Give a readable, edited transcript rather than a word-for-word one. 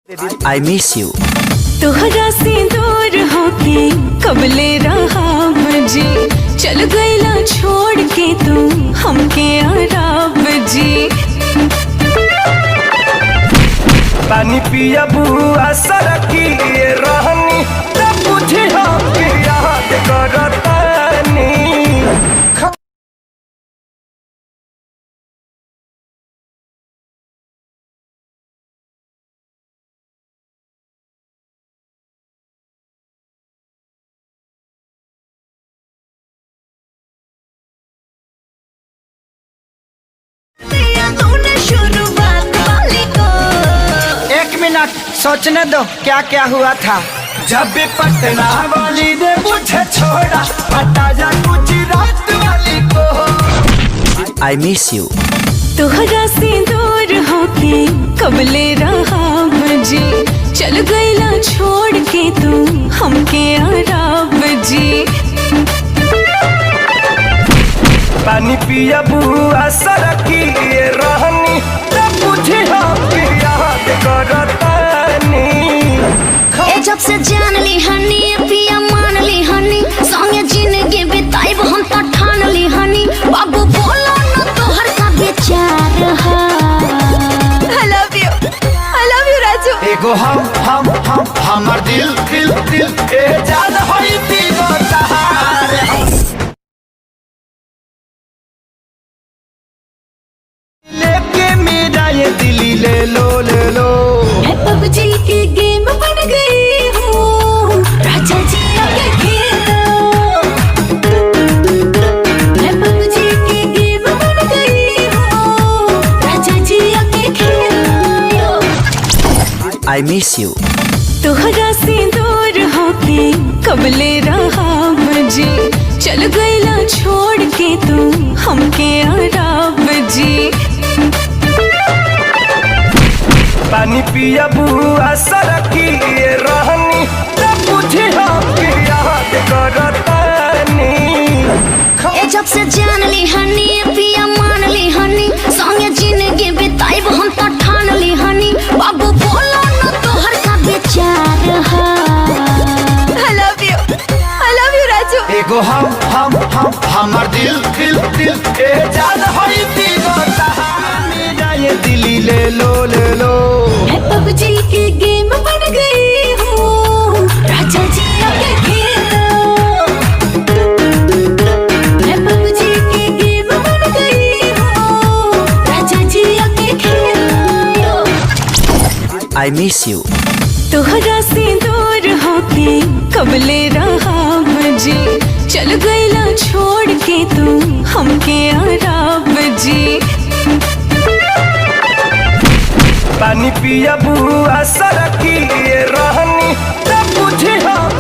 I miss you। तोहरा से दूर होके कबले रहा जी, चल गईला छोड़ के तू हमके आराब जी। पानी पिया बुआ सरकी रहनी तब बुझी हम याद करतानी। सोचने दो क्या क्या हुआ था। जब भी पटना वाली ने मुझे छोड़ा, हटा जा गुजरात वाली को। I miss you। तोहरा से दूर होके कबले रहा जी, चल गईला छोड़ के तू हमके आराब जी। पानी पिया बुआ सरकी रहनी तब बुझी हम याद करतानी। जब से जान ली हनी पिया मान ली हनी, संगे जिंदगी बिताइब हम तो ठान ली हनी। बाबू बोलो न तोहर का विचार है। I love you Raju. एगो हमर दिल दिल दिल ए जान होई दीवा तहार। लेके मेरा ये दिली ले लो मैं पबजी की गेम बन गई हूँ, राजा जी आगे खेलो। मैं पबजी की गेम बन गई हूँ, राजा जी आगे खेलो। I miss you। तोहरा से दूर होके कबले रहा जी, चल गईला छोड़ के तू हमके आराब जी। पानी पिया बुआ सरकी रहनी तब बुझी हम याद करतानी। जब से जान ली हनी पिया मान ली हनी, संगे जिंदगी बिताइब हम तो ठान ली हनी। बाबू बोलो न तोहर का विचार है। I love you Raju. एगो हमर दिल दिल दिल ए जान होई दीवा तहार। मेरा ये दिली ले लो मैं पबजी की गेम बन गई हूँ, राजा जी आगे खेलो। मैं पबजी की गेम बन गई हूँ, राजा जी आगे खेलो। I miss you। तोहरा से दूर होके कबले रहा जी, चल गईला छोड़ के तू हमके आराब जी। पानी पिया बुआ सरकी रहनी तब बुझी हम